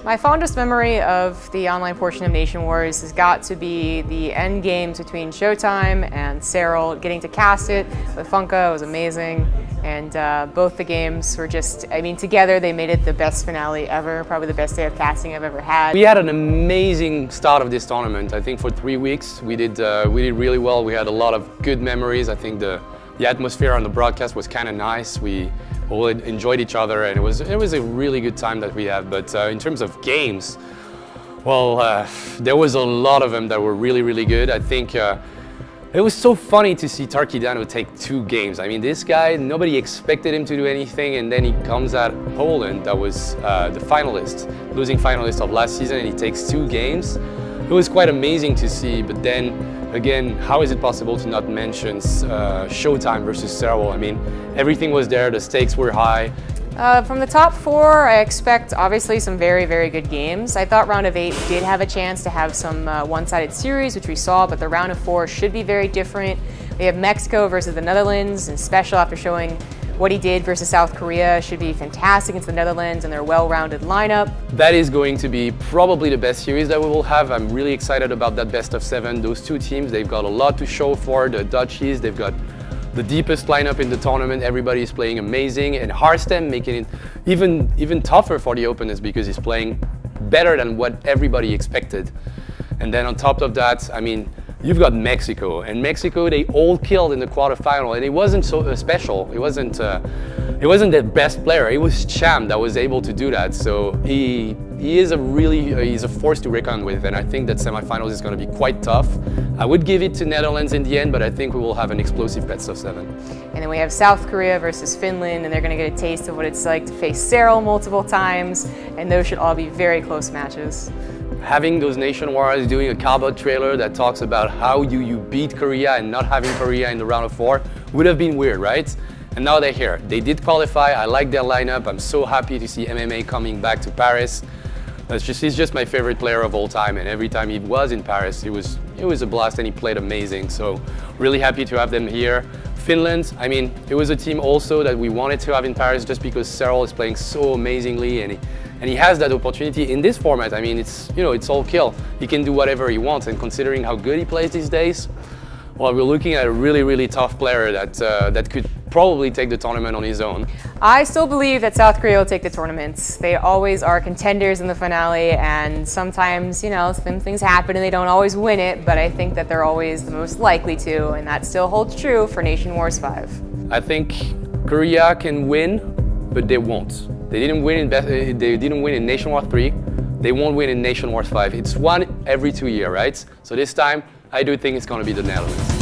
My fondest memory of the online portion of Nation Wars has got to be the end games between Showtime and Cyril. Getting to cast it with Funka was amazing, and both the games were just, I mean, together they made it the best finale ever, probably the best day of casting I've ever had. We had an amazing start of this tournament. I think for 3 weeks we did really well. We had a lot of good memories. I think the atmosphere on the broadcast was kind of nice. We all enjoyed each other, and it was a really good time that we had. But in terms of games, well, there was a lot of them that were really good. I think it was so funny to see Turkey Dano take 2 games. I mean, this guy, nobody expected him to do anything, and then he comes at Poland, that was the finalist, losing finalist of last season, and he takes 2 games. It was quite amazing to see, but then again, how is it possible to not mention Showtime versus Cyril? I mean, everything was there, the stakes were high. From the top 4, I expect obviously some very good games. I thought round of 8 did have a chance to have some one-sided series, which we saw, but the round of 4 should be very different. We have Mexico versus the Netherlands, and Special, after showing what he did versus South Korea, should be fantastic against the Netherlands and their well-rounded lineup. That is going to be probably the best series that we will have. I'm really excited about that best of 7. Those 2 teams, they've got a lot to show for. The Dutchies, they've got the deepest lineup in the tournament. Everybody is playing amazing, and Harstem making it even tougher for the opponents because he's playing better than what everybody expected. And then on top of that, I mean, you've got Mexico, and Mexico, they all killed in the quarterfinal, and it wasn't so special. It wasn't the best player. It was Cham that was able to do that. So he is he's a force to reckon with, and I think that semifinals is going to be quite tough. I would give it to Netherlands in the end, but I think we will have an explosive best of 7. And then we have South Korea versus Finland, and they're going to get a taste of what it's like to face Cyril multiple times, and those should all be very close matches. Having those Nation Wars, doing a cardboard trailer that talks about how you beat Korea and not having Korea in the round of 4 would have been weird, right? And now they're here. They did qualify. I like their lineup. I'm so happy to see MMA coming back to Paris. He's just my favorite player of all time, and every time he was in Paris, it was a blast, and he played amazing. So really happy to have them here. Finland, I mean, it was a team also that we wanted to have in Paris just because Cyril is playing so amazingly, and he has that opportunity in this format. I mean, it's all kill. He can do whatever he wants, and considering how good he plays these days, well, we're looking at a really tough player that could probably take the tournament on his own. I still believe that South Korea will take the tournaments. They always are contenders in the finale, and sometimes, you know, some things happen and they don't always win it, but I think that they're always the most likely to, and that still holds true for Nation Wars 5. I think Korea can win, but they won't. They didn't win in Nation Wars 3. They won't win in Nation Wars 5. It's one every 2 years, right? So this time, I do think it's going to be the Netherlands.